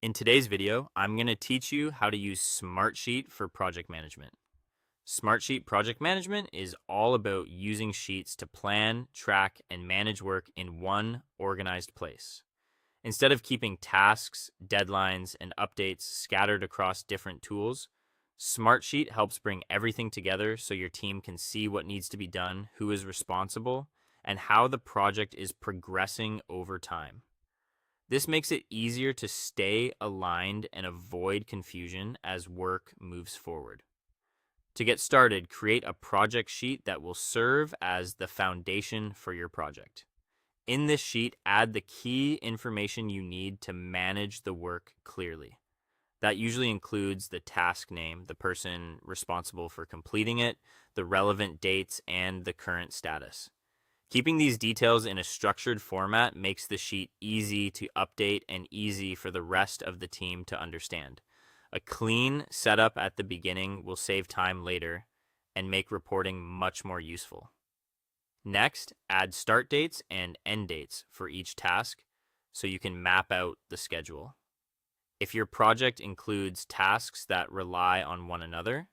In today's video, I'm going to teach you how to use Smartsheet for project management. Smartsheet Project Management is all about using sheets to plan, track, and manage work in one organized place. Instead of keeping tasks, deadlines, and updates scattered across different tools, Smartsheet helps bring everything together so your team can see what needs to be done, who is responsible, and how the project is progressing over time. This makes it easier to stay aligned and avoid confusion as work moves forward. To get started, create a project sheet that will serve as the foundation for your project. In this sheet, add the key information you need to manage the work clearly. That usually includes the task name, the person responsible for completing it, the relevant dates, and the current status. Keeping these details in a structured format makes the sheet easy to update and easy for the rest of the team to understand. A clean setup at the beginning will save time later and make reporting much more useful. Next, add start dates and end dates for each task so you can map out the schedule. If your project includes tasks that rely on one another,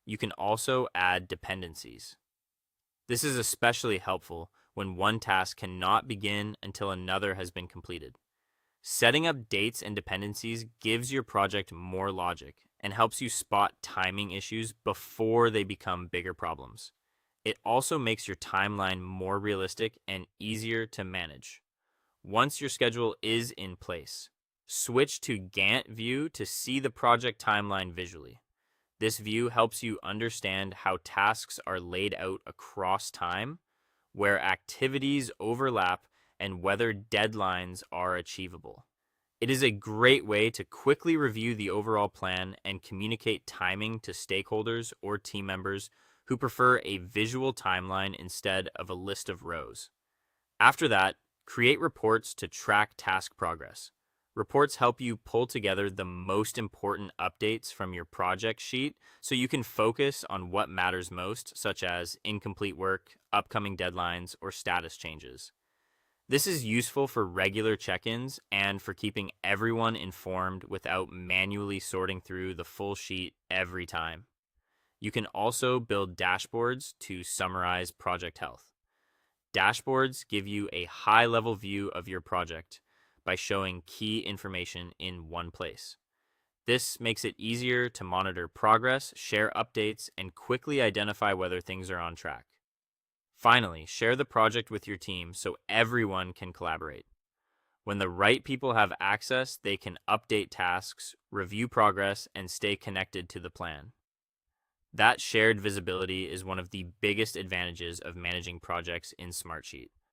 you can also add dependencies. This is especially helpful when one task cannot begin until another has been completed. Setting up dates and dependencies gives your project more logic and helps you spot timing issues before they become bigger problems. It also makes your timeline more realistic and easier to manage. Once your schedule is in place, switch to Gantt view to see the project timeline visually. This view helps you understand how tasks are laid out across time, where activities overlap, and whether deadlines are achievable. It is a great way to quickly review the overall plan and communicate timing to stakeholders or team members who prefer a visual timeline instead of a list of rows. After that, create reports to track task progress. Reports help you pull together the most important updates from your project sheet so you can focus on what matters most, such as incomplete work, upcoming deadlines, or status changes. This is useful for regular check-ins and for keeping everyone informed without manually sorting through the full sheet every time. You can also build dashboards to summarize project health. Dashboards give you a high-level view of your project by showing key information in one place. This makes it easier to monitor progress, share updates, and quickly identify whether things are on track. Finally, share the project with your team so everyone can collaborate. When the right people have access, they can update tasks, review progress, and stay connected to the plan. That shared visibility is one of the biggest advantages of managing projects in Smartsheet.